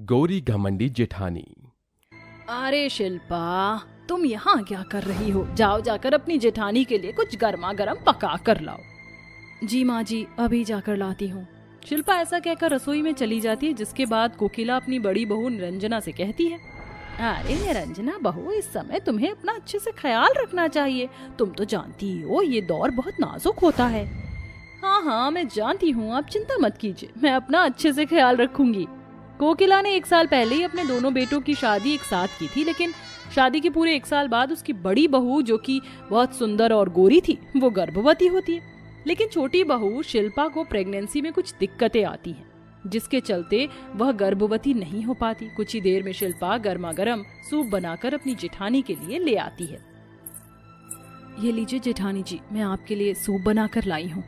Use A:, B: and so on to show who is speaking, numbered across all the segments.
A: गौरी घमंडी जेठानी।
B: अरे शिल्पा, तुम यहाँ क्या कर रही हो? जाओ जाकर अपनी जेठानी के लिए कुछ गर्मा गर्म पका कर लाओ। जी माँ जी, अभी जाकर लाती हूँ। शिल्पा ऐसा कहकर रसोई में चली जाती है, जिसके बाद कोकिला अपनी बड़ी बहू निरंजना से कहती है, अरे निरंजना बहू, इस समय तुम्हें अपना अच्छे से ख्याल रखना चाहिए। तुम तो जानती हो ये दौर बहुत नाजुक होता है। हाँ हाँ, मैं जानती हूँ, आप चिंता मत कीजिए, मैं अपना अच्छे से ख्याल रखूंगी। कोकिला ने 1 साल पहले ही अपने दोनों बेटों की शादी एक साथ की थी, लेकिन शादी के पूरे 1 साल बाद उसकी बड़ी बहू, जो कि बहुत सुंदर और गोरी थी, वो गर्भवती होती है। लेकिन छोटी बहू शिल्पा को प्रेगनेंसी में कुछ दिक्कतें आती हैं, जिसके चलते वह गर्भवती नहीं हो पाती। कुछ ही देर में शिल्पा गर्मा गर्म सूप बनाकर अपनी जेठानी के लिए ले आती है। ये लीजिए जेठानी जी, मैं आपके लिए सूप बनाकर लाई हूँ।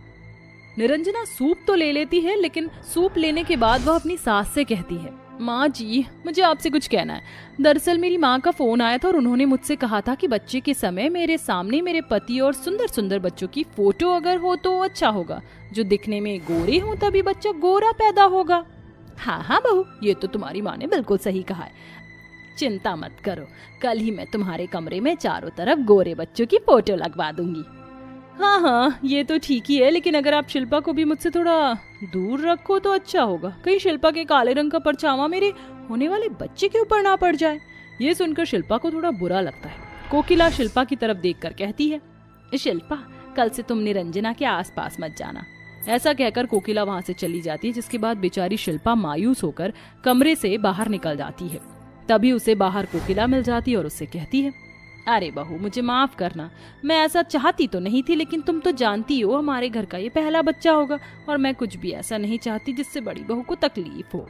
B: निरंजना सूप तो ले लेती है, लेकिन सूप लेने के बाद वह अपनी सास से कहती है, माँ जी, मुझे आपसे कुछ कहना है। दरअसल मेरी माँ का फोन आया था और उन्होंने मुझसे कहा था कि बच्चे के समय मेरे सामने मेरे पति और सुंदर सुंदर बच्चों की फोटो अगर हो तो अच्छा होगा। जो दिखने में गोरे हों तभी बच्चा गोरा पैदा होगा। हाँ हाँ बहू, ये तो तुम्हारी माँ ने बिल्कुल सही कहा है। चिंता मत करो, कल ही मैं तुम्हारे कमरे में चारों तरफ गोरे बच्चों की फोटो लगवा दूंगी। हाँ हाँ, ये तो ठीक ही है, लेकिन अगर आप शिल्पा को भी मुझसे थोड़ा दूर रखो तो अच्छा होगा। कहीं शिल्पा के काले रंग का परछावा मेरे होने वाले बच्चे के ऊपर ना पड़ जाए। ये सुनकर शिल्पा को थोड़ा बुरा लगता है। कोकिला शिल्पा की तरफ देखकर कहती है, शिल्पा, कल से तुम निरंजना के आसपास मत जाना। ऐसा कहकर कोकिला वहाँ से चली जाती है, जिसके बाद बेचारी शिल्पा मायूस होकर कमरे से बाहर निकल जाती है। तभी उसे बाहर कोकिला मिल जाती है और उससे कहती है, अरे बहू, मुझे माफ करना, मैं ऐसा चाहती तो नहीं थी, लेकिन तुम तो जानती हो हमारे घर का ये पहला बच्चा होगा और मैं कुछ भी ऐसा नहीं चाहती जिससे बड़ी बहू को तकलीफ हो।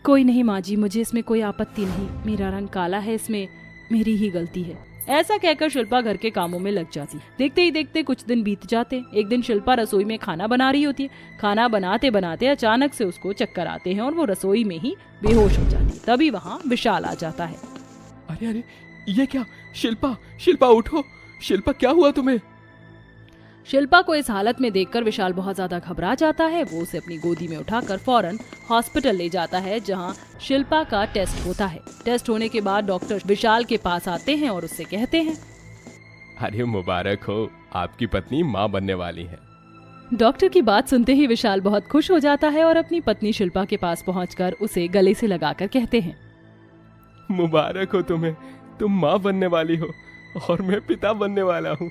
B: कोई नहीं माँ जी, मुझे इसमें कोई आपत्ति नहीं, मेरा रंग काला है, इसमें मेरी ही गलती है। ऐसा कहकर शिल्पा घर के कामों में लग जाती। देखते ही देखते कुछ दिन बीत जाते। एक दिन शिल्पा रसोई में खाना बना रही होती है। खाना बनाते बनाते अचानक से उसको चक्कर आते हैं और वो रसोई में ही बेहोश हो जाती है। तभी वहाँ विशाल आ जाता है।
A: अरे अरे, ये क्या? शिल्पा, शिल्पा उठो, शिल्पा क्या हुआ तुम्हें?
B: शिल्पा को इस हालत में देखकर विशाल बहुत ज्यादा घबरा जाता है। वो उसे अपनी गोदी में उठाकर फौरन हॉस्पिटल ले जाता है, जहां शिल्पा का टेस्ट होता है। टेस्ट होने के बाद डॉक्टर विशाल के पास आते हैं और उससे कहते हैं,
A: अरे मुबारक हो, आपकी पत्नी माँ बनने वाली है।
B: डॉक्टर की बात सुनते ही विशाल बहुत खुश हो जाता है और अपनी पत्नी शिल्पा के पास पहुंचकर उसे गले से लगाकर कहते हैं,
A: मुबारक हो तुम्हें, तुम माँ बनने वाली हो और मैं पिता बनने वाला हूँ।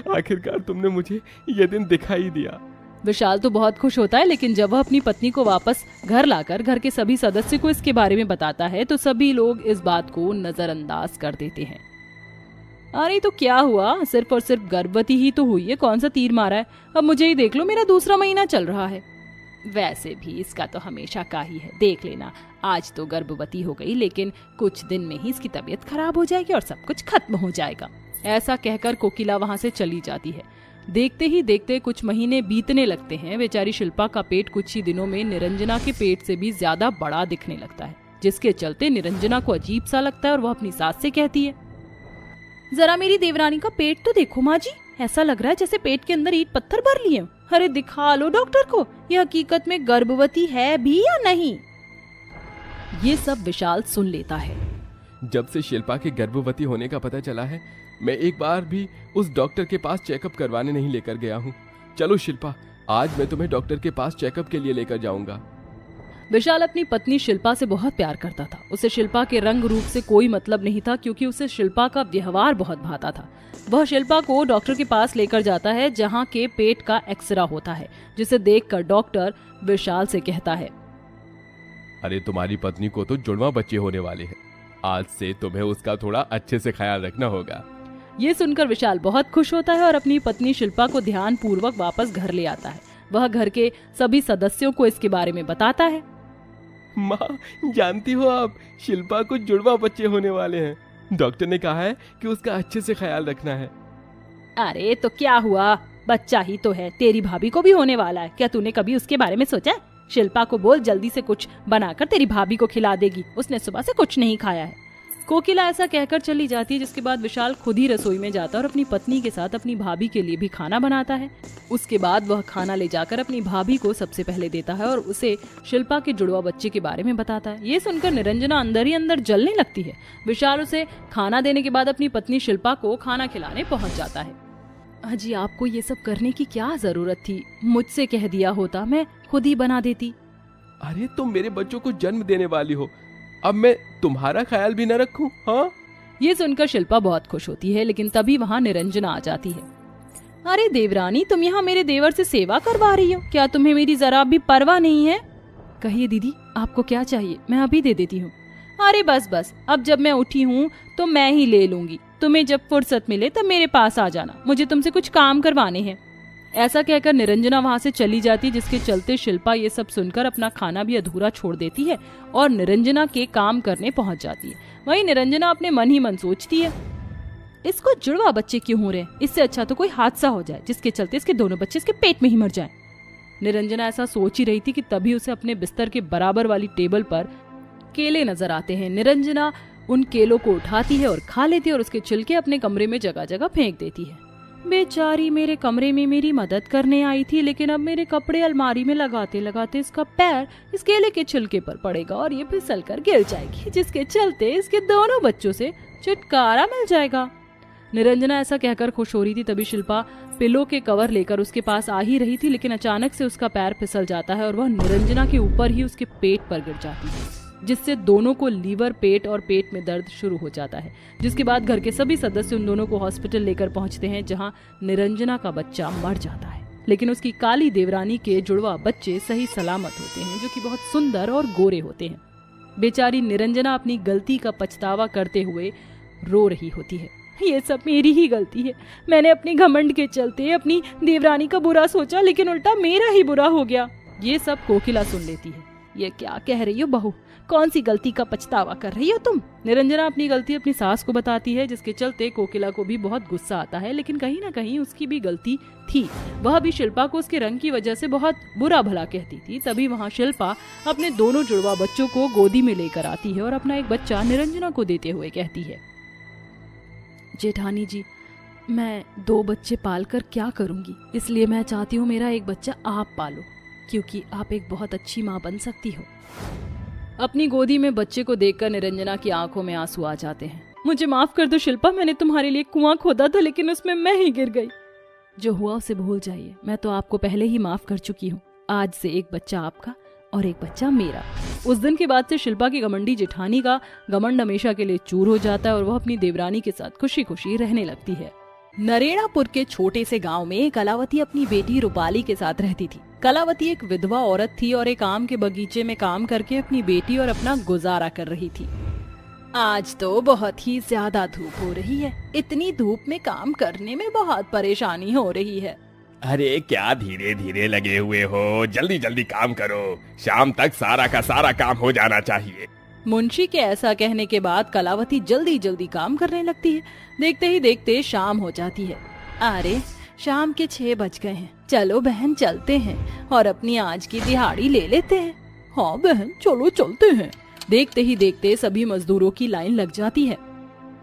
A: आखिरकार तुमने मुझे ये दिन दिखाई दिया।
B: विशाल तो बहुत खुश होता है, लेकिन जब वह अपनी पत्नी को वापस घर लाकर घर के सभी सदस्य को इसके बारे में बताता है तो सभी लोग इस बात को नजरअंदाज कर देते हैं। अरे तो क्या हुआ, सिर्फ और सिर्फ गर्भवती ही तो हुई है, कौन सा तीर मारा है? अब मुझे ही देख लो, मेरा दूसरा महीना चल रहा है। वैसे भी इसका तो हमेशा का ही है, देख लेना, आज तो गर्भवती हो गई, लेकिन कुछ दिन में ही इसकी तबीयत खराब हो जाएगी और सब कुछ खत्म हो जाएगा। ऐसा कहकर कोकिला वहां से चली जाती है। देखते ही देखते कुछ महीने बीतने लगते हैं। बेचारी शिल्पा का पेट कुछ ही दिनों में निरंजना के पेट से भी ज्यादा बड़ा दिखने लगता है, जिसके चलते निरंजना को अजीब सा लगता है और वह अपनी सास से कहती है, जरा मेरी देवरानी का पेट तो देखो माँ जी, ऐसा लग रहा है जैसे पेट के अंदर ईंट पत्थर भर लिए। अरे दिखा लो डॉक्टर को, ये हकीकत में गर्भवती है भी या नहीं। ये सब विशाल सुन लेता है।
A: जब से शिल्पा के गर्भवती होने का पता चला है, मैं एक बार भी उस डॉक्टर के पास चेकअप करवाने नहीं लेकर गया हूँ। चलो शिल्पा, आज मैं तुम्हें डॉक्टर के पास चेकअप के लिए लेकर जाऊंगा।
B: विशाल अपनी पत्नी शिल्पा से बहुत प्यार करता था। उसे शिल्पा के रंग रूप से कोई मतलब नहीं था, क्योंकि उसे शिल्पा का व्यवहार बहुत भाता था। वह शिल्पा को डॉक्टर के पास लेकर जाता है, जहाँ के पेट का एक्सरा होता है, जिसे देखकर डॉक्टर विशाल से कहता है,
A: अरे तुम्हारी पत्नी को तो जुड़वा बच्चे होने वाले हैं, आज से तुम्हें उसका थोड़ा अच्छे से ख्याल रखना होगा।
B: ये सुनकर विशाल बहुत खुश होता है और अपनी पत्नी शिल्पा को ध्यान पूर्वक वापस घर ले आता है। वह घर के सभी सदस्यों को इसके बारे में बताता है।
A: माँ, जानती हो आप, शिल्पा को जुड़वा बच्चे होने वाले हैं। डॉक्टर ने कहा है कि उसका अच्छे से ख्याल रखना है।
B: अरे तो क्या हुआ, बच्चा ही तो है, तेरी भाभी को भी होने वाला है। क्या तूने कभी उसके बारे में सोचा? शिल्पा को बोल जल्दी से कुछ बनाकर तेरी भाभी को खिला देगी, उसने सुबह से कुछ नहीं खाया है। कोकिला ऐसा कहकर चली जाती है, जिसके बाद विशाल खुद ही रसोई में जाता है और अपनी पत्नी के साथ अपनी भाभी के लिए भी खाना बनाता है। उसके बाद वह खाना ले जाकर अपनी भाभी को सबसे पहले देता है और उसे शिल्पा के जुड़वा बच्चे के बारे में बताता है। ये सुनकर निरंजना अंदर ही अंदर जलने लगती है। विशाल उसे खाना देने के बाद अपनी पत्नी शिल्पा को खाना खिलाने पहुंच जाता है। अजी, आपको ये सब करने की क्या जरूरत थी? मुझसे कह दिया होता, मैं खुद ही बना देती।
A: अरे तुम मेरे बच्चों को जन्म देने वाली हो, अब मैं तुम्हारा ख्याल भी न रखूं? हाँ।
B: ये सुनकर शिल्पा बहुत खुश होती है, लेकिन तभी वहाँ निरंजना आ जाती है। अरे देवरानी, तुम यहाँ मेरे देवर से सेवा करवा रही हो? क्या तुम्हें मेरी जरा भी परवाह नहीं है? कहिए दीदी, आपको क्या चाहिए? मैं अभी दे देती हूँ। अरे बस बस, अब जब मैं उठी हूँ तो मैं ही ले लूंगी। तुम्हें जब फुर्सत मिले तब मेरे पास आ जाना, मुझे तुमसे कुछ काम करवाने हैं। ऐसा कहकर निरंजना वहाँ से चली जाती, जिसके चलते शिल्पा ये सब सुनकर अपना खाना भी अधूरा छोड़ देती है और निरंजना के काम करने पहुँच जाती है। वहीं निरंजना अपने मन ही मन सोचती है, इसको जुड़वा बच्चे क्यों हो रहे हैं? इससे अच्छा तो कोई हादसा हो जाए जिसके चलते इसके दोनों बच्चे इसके पेट में ही मर जाएं। निरंजना ऐसा सोच ही रही थी कि तभी उसे अपने बिस्तर के बराबर वाली टेबल पर केले नजर आते हैं। निरंजना उन केलों को उठाती है और खा लेती है और उसके छिलके अपने कमरे में जगह जगह फेंक देती है। बेचारी मेरे कमरे में मेरी मदद करने आई थी, लेकिन अब मेरे कपड़े अलमारी में लगाते लगाते इसका पैर इस केले के छिलके पर पड़ेगा और ये फिसल कर गिर जाएगी, जिसके चलते इसके दोनों बच्चों से छुटकारा मिल जाएगा। निरंजना ऐसा कहकर खुश हो रही थी, तभी शिल्पा पिलो के कवर लेकर उसके पास आ ही रही थी, लेकिन अचानक से उसका पैर फिसल जाता है और वह निरंजना के ऊपर ही उसके पेट पर गिर जाती है, जिससे दोनों को लीवर, पेट और पेट में दर्द शुरू हो जाता है। जिसके बाद घर के सभी सदस्य उन दोनों को हॉस्पिटल लेकर पहुंचते हैं, जहां निरंजना का बच्चा मर जाता है, लेकिन उसकी काली देवरानी के जुड़वा बच्चे सही सलामत होते हैं, जो कि बहुत सुंदर और गोरे होते हैं। बेचारी निरंजना अपनी गलती का पछतावा करते हुए रो रही होती है। ये सब मेरी ही गलती है, मैंने अपनी घमंड के चलते अपनी देवरानी का बुरा सोचा, लेकिन उल्टा मेरा ही बुरा हो गया। ये सब कोकिला सुन लेती है। ये क्या कह रही हो बहू? कौन सी गलती का पछतावा कर रही हो तुम? निरंजना अपनी गलती अपनी सास को बताती है, जिसके चलते कोकिला को भी बहुत गुस्सा आता है, लेकिन कहीं ना कहीं उसकी भी गलती थी। वह भी शिल्पा को उसके रंग की वजह से बहुत बुरा भला कहती थी। तभी वहाँ शिल्पा अपने दोनों जुड़वा बच्चों को गोदी में लेकर आती है और अपना एक बच्चा निरंजना को देते हुए कहती है, जेठानी जी, मैं 2 बच्चे पालकर क्या करूंगी, इसलिए मैं चाहती हूँ मेरा एक बच्चा आप पालो, क्योंकि आप एक बहुत अच्छी माँ बन सकती हो। अपनी गोदी में बच्चे को देखकर निरंजना की आंखों में आंसू आ जाते हैं। मुझे माफ कर दो शिल्पा, मैंने तुम्हारे लिए कुआं खोदा था, लेकिन उसमें मैं ही गिर गई। जो हुआ उसे भूल जाइए, मैं तो आपको पहले ही माफ कर चुकी हूँ। आज से एक बच्चा आपका और एक बच्चा मेरा। उस दिन के बाद से शिल्पा की घमंडी जेठानी का घमंड हमेशा के लिए चूर हो जाता है और वह अपनी देवरानी के साथ खुशी खुशी रहने लगती है। नरेड़ापुर के छोटे से गांव में कलावती अपनी बेटी रूपाली के साथ रहती थी। कलावती एक विधवा औरत थी और एक आम के बगीचे में काम करके अपनी बेटी और अपना गुजारा कर रही थी। आज तो बहुत ही ज्यादा धूप हो रही है, इतनी धूप में काम करने में बहुत परेशानी हो रही है।
C: अरे क्या धीरे धीरे लगे हुए हो, जल्दी जल्दी काम करो, शाम तक सारा का सारा काम हो जाना चाहिए।
B: मुंशी के ऐसा कहने के बाद कलावती जल्दी जल्दी काम करने लगती है। देखते ही देखते शाम हो जाती है। अरे शाम के 6 बज गए हैं, चलो बहन चलते हैं और अपनी आज की दिहाड़ी ले लेते हैं। हाँ बहन चलो चलते हैं। देखते ही देखते सभी मजदूरों की लाइन लग जाती है।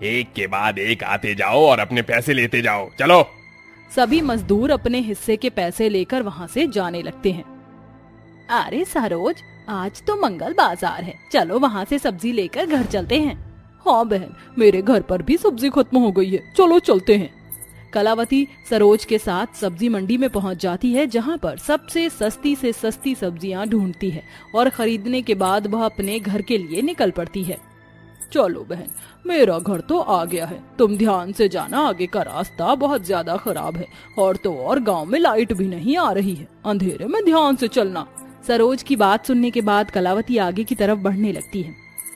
C: एक के बाद एक आते जाओ और अपने पैसे लेते जाओ, चलो।
B: सभी मजदूर अपने हिस्से के पैसे लेकर वहाँ से जाने लगते हैं। अरे सरोज, आज तो मंगल बाजार है, चलो वहाँ से सब्जी लेकर घर चलते हैं। हाँ बहन, मेरे घर पर भी सब्जी खत्म हो गई है, चलो चलते हैं। कलावती सरोज के साथ सब्जी मंडी में पहुँच जाती है, जहाँ पर सबसे सस्ती से सस्ती सब्जियाँ ढूंढती है और खरीदने के बाद वह अपने घर के लिए निकल पड़ती है। चलो बहन, मेरा घर तो आ गया है, तुम ध्यान से जाना, आगे का रास्ता बहुत ज्यादा खराब है और तो और गांव में लाइट भी नहीं आ रही है, अंधेरे में ध्यान से चलना। सरोज की बात सुनने के बाद कलावती आगे की तरफ बढ़ने लगती है।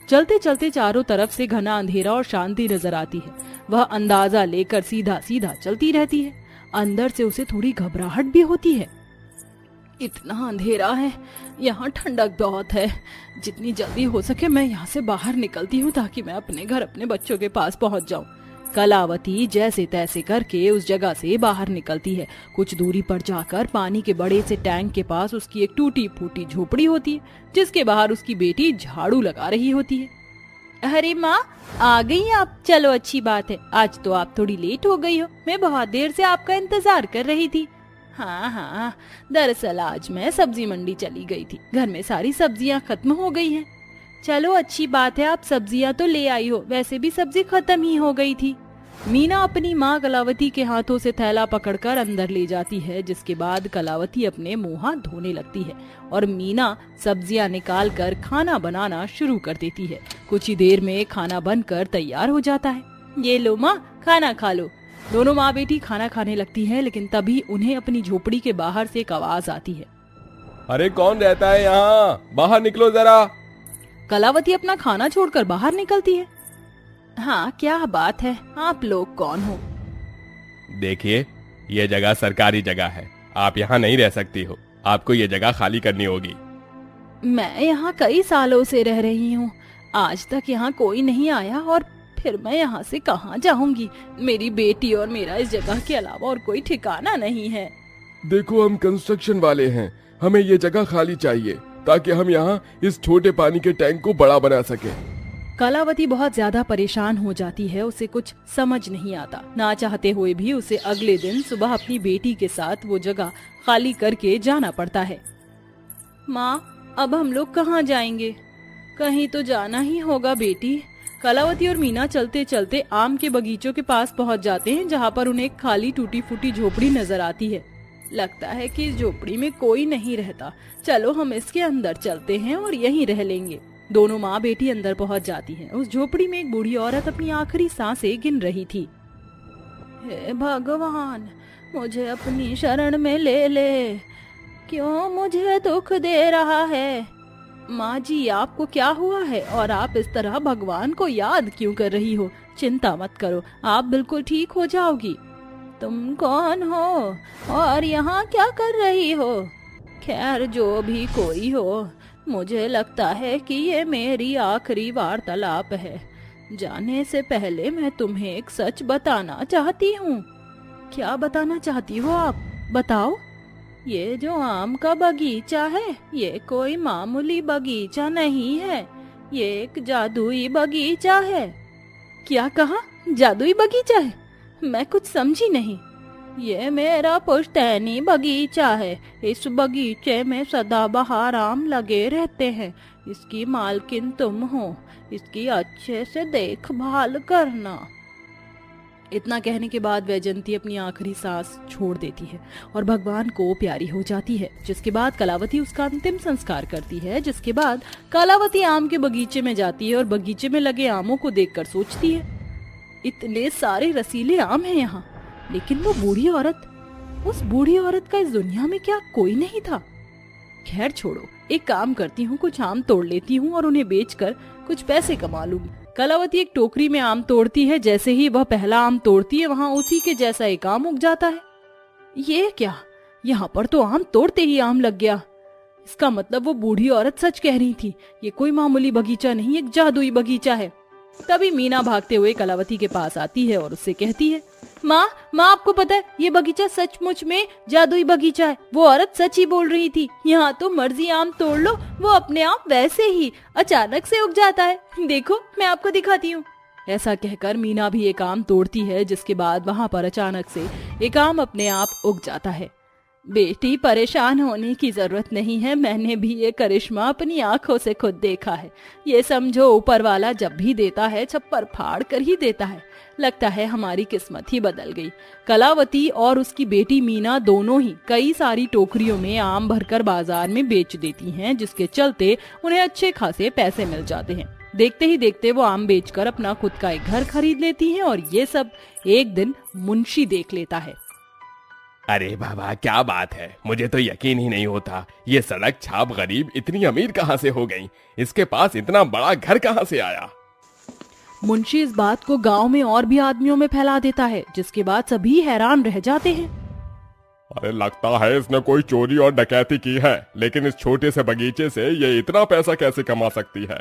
B: चलते चलते चारों तरफ से घना अंधेरा और शांति नजर आती है। वह अंदाजा लेकर सीधा सीधा चलती रहती है। अंदर से उसे थोड़ी घबराहट भी होती है। इतना अंधेरा है, यहाँ ठंडक बहुत है, जितनी जल्दी हो सके मैं यहाँ से बाहर निकलती हूँ ताकि मैं अपने घर अपने बच्चों के पास पहुँच जाऊँ। कलावती जैसे तैसे करके उस जगह से बाहर निकलती है। कुछ दूरी पर जाकर पानी के बड़े से टैंक के पास उसकी एक टूटी फूटी झोपड़ी होती है, जिसके बाहर उसकी बेटी झाड़ू लगा रही होती है। अरे माँ, आ गई आप? चलो अच्छी बात है। आज तो आप थोड़ी लेट हो गई हो, मैं बहुत देर से आपका इंतजार कर रही थी। हाँ हाँ, दरअसल आज मैं सब्जी मंडी चली गई थी, घर में सारी सब्जियाँ खत्म हो गई हैं। चलो अच्छी बात है, आप सब्जियाँ तो ले आई हो, वैसे भी सब्जी खत्म ही हो गई थी। मीना अपनी माँ कलावती के हाथों से थैला पकड़कर अंदर ले जाती है, जिसके बाद कलावती अपने मुंह हाथ धोने लगती है और मीना सब्जियां निकाल कर खाना बनाना शुरू कर देती है। कुछ ही देर में खाना बनकर तैयार हो जाता है। ये लो माँ, खाना खा लो। दोनों माँ बेटी खाना खाने लगती हैं, लेकिन तभी उन्हें अपनी झोपड़ी के बाहर से एक आवाज आती है।
A: अरे कौन रहता है यहाँ? बाहर निकलो जरा।
B: कलावती अपना खाना छोड़कर बाहर निकलती है। हाँ, क्या बात है? आप लोग कौन हो?
C: देखिए, ये जगह सरकारी जगह है, आप यहाँ नहीं रह सकती हो, आपको ये जगह खाली करनी होगी।
B: मैं यहाँ कई सालों से रह रही हूँ, आज तक यहाँ कोई नहीं आया और फिर मैं यहाँ से कहाँ जाऊंगी? मेरी बेटी और मेरा इस जगह के अलावा और कोई ठिकाना नहीं है।
A: देखो, हम कंस्ट्रक्शन वाले हैं, हमें ये जगह खाली चाहिए ताकि हम यहाँ इस छोटे पानी के टैंक को बड़ा बना सके।
B: कलावती बहुत ज्यादा परेशान हो जाती है, उसे कुछ समझ नहीं आता। ना चाहते हुए भी उसे अगले दिन सुबह अपनी बेटी के साथ वो जगह खाली करके जाना पड़ता है। माँ, अब हम लोग कहाँ जाएंगे? कहीं तो जाना ही होगा बेटी। कलावती और मीना चलते चलते आम के बगीचों के पास पहुँच जाते हैं, जहाँ पर उन्हें खाली टूटी फूटी झोपड़ी नजर आती है। लगता है कि इस झोपड़ी में कोई नहीं रहता, चलो हम इसके अंदर चलते हैं और यहीं रह लेंगे। दोनों माँ बेटी अंदर पहुंच जाती हैं। उस झोपड़ी में एक बूढ़ी औरत अपनी आखिरी सांसें गिन रही थी। हे भगवान, मुझे अपनी शरण में ले ले, क्यों मुझे दुख दे रहा है? माँ जी, आपको क्या हुआ है और आप इस तरह भगवान को याद क्यों कर रही हो? चिंता मत करो, आप बिल्कुल ठीक हो जाओगी। तुम कौन हो और यहाँ क्या कर रही हो? खैर, जो भी कोई हो, मुझे लगता है कि ये मेरी आखिरी वार्तालाप है। जाने से पहले मैं तुम्हें एक सच बताना चाहती हूँ। क्या बताना चाहती हो आप? बताओ। ये जो आम का बगीचा है, ये कोई मामूली बगीचा नहीं है, ये एक जादुई बगीचा है। क्या कहा? जादुई बगीचा है? मैं कुछ समझी नहीं। ये मेरा पुश्तैनी बगीचा है। इस बगीचे में सदाबहार आम लगे रहते हैं। इसकी मालकिन तुम हो, इसकी अच्छे से देखभाल करना। इतना कहने के बाद वैजंती अपनी आखिरी सांस छोड़ देती है और भगवान को प्यारी हो जाती है, जिसके बाद कलावती उसका अंतिम संस्कार करती है। जिसके बाद कलावती आम के बगीचे में जाती है और बगीचे में लगे आमों को देखकर सोचती है, इतने सारे रसीले आम हैं यहाँ, लेकिन वो बूढ़ी औरत, उस बूढ़ी औरत का इस दुनिया में क्या कोई नहीं था? खैर छोड़ो, एक काम करती हूँ, कुछ आम तोड़ लेती हूँ और उन्हें बेचकर कुछ पैसे कमा लूंगी। कलावती एक टोकरी में आम तोड़ती है। जैसे ही वह पहला आम तोड़ती है, वहाँ उसी के जैसा एक आम उग जाता है। ये क्या? यहाँ पर तो आम तोड़ते ही आम लग गया। इसका मतलब वो बूढ़ी औरत सच कह रही थी, ये कोई मामूली बगीचा नहीं, एक जादुई बगीचा है। तभी मीना भागते हुए कलावती के पास आती है और उससे कहती है, माँ, आपको पता है ये बगीचा सचमुच में जादुई बगीचा है। वो औरत सच ही बोल रही थी। यहाँ तो मर्जी आम तोड़ लो, वो अपने आप वैसे ही अचानक से उग जाता है। देखो, मैं आपको दिखाती हूँ। ऐसा कहकर मीना भी एक आम तोड़ती है, जिसके बाद वहाँ पर अचानक से एक आम अपने आप उग जाता है। बेटी, परेशान होने की जरूरत नहीं है, मैंने भी ये करिश्मा अपनी आंखों से खुद देखा है। ये समझो, ऊपर वाला जब भी देता है छप्पर फाड़ कर ही देता है। लगता है हमारी किस्मत ही बदल गई। कलावती और उसकी बेटी मीना दोनों ही कई सारी टोकरियों में आम भरकर बाजार में बेच देती हैं, जिसके चलते उन्हें अच्छे खासे पैसे मिल जाते हैं। देखते ही देखते वो आम बेचकर अपना खुद का एक घर खरीद लेती हैं और ये सब एक दिन मुंशी देख लेता है।
C: अरे बाबा, क्या बात है, मुझे तो यकीन ही नहीं होता, ये सड़क छाप गरीब इतनी अमीर कहाँ से हो गई? इसके पास इतना बड़ा घर कहाँ से आया?
B: मुंशी इस बात को गांव में और भी आदमियों में फैला देता है, जिसके बाद सभी हैरान रह जाते हैं।
C: अरे लगता है इसने कोई चोरी और डकैती की है, लेकिन इस छोटे से बगीचे से ये इतना पैसा कैसे कमा सकती है?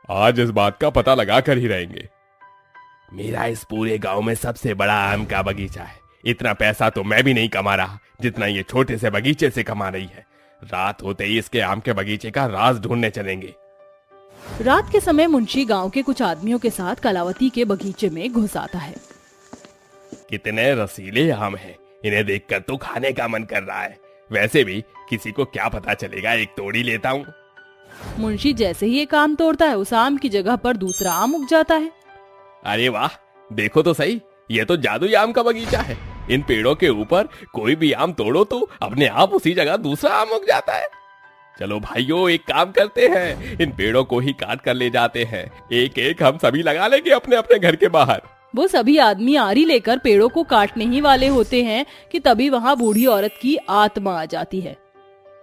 C: आज इस बात का पता लगा कर ही रहेंगे। मेरा इस पूरे गांव में सबसे बड़ा आम का बगीचा है। इतना पैसा तो मैं भी नहीं कमा रहा जितना ये छोटे से बगीचे से कमा रही है। रात होते ही इसके आम के बगीचे का राज ढूंढने चलेंगे।
B: रात के समय मुंशी गांव के कुछ आदमियों के साथ कलावती के बगीचे में घुस आता है।
C: कितने रसीले आम हैं, इन्हें देखकर तो खाने का मन कर रहा है। वैसे भी किसी को क्या पता चलेगा, एक तोड़ ही लेता हूँ।
B: मुंशी जैसे ही एक आम तोड़ता है, उस आम की जगह पर दूसरा आम उग जाता है।
C: अरे वाह, देखो तो सही, ये तो जादुई आम का बगीचा है। इन पेड़ों के ऊपर कोई भी आम तोड़ो तो अपने आप उसी जगह दूसरा आम उग जाता है। चलो भाइयों, एक काम करते हैं, इन पेड़ों को ही काट कर ले जाते हैं। एक एक हम सभी लगा लेंगे अपने अपने घर के बाहर।
B: वो सभी आदमी आरी लेकर पेड़ों को काटने ही वाले होते हैं कि तभी वहाँ बूढ़ी औरत की आत्मा आ जाती है।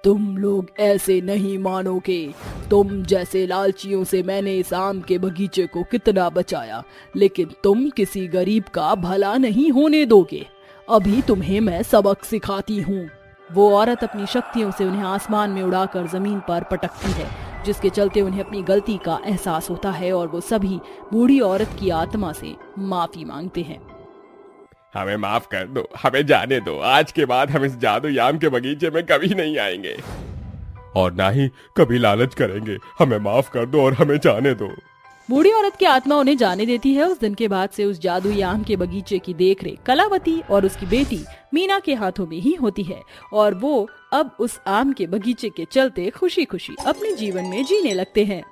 B: तुम लोग ऐसे नहीं मानोगे, तुम जैसे लालचियों से मैंने इस आम के बगीचे को कितना बचाया, लेकिन तुम किसी गरीब का भला नहीं होने दोगे। अभी तुम्हें मैं सबक सिखाती हूँ। वो औरत अपनी शक्तियों से उन्हें आसमान में उड़ाकर जमीन पर पटकती है, जिसके चलते उन्हें अपनी गलती का एहसास होता है और वो सभी बूढ़ी औरत की आत्मा से माफी मांगते हैं।
C: हमें माफ कर दो, हमें जाने दो। आज के बाद हम इस जादुई आम के बगीचे में कभी नहीं आएंगे और ना ही कभी लालच करेंगे। हमें माफ कर दो और हमें जाने दो।
B: बूढ़ी औरत की आत्मा उन्हें जाने देती है। उस दिन के बाद से उस जादुई आम के बगीचे की देखरेख कलावती और उसकी बेटी मीना के हाथों में ही होती है और वो अब उस आम के बगीचे के चलते खुशी खुशी अपने जीवन में जीने लगते हैं।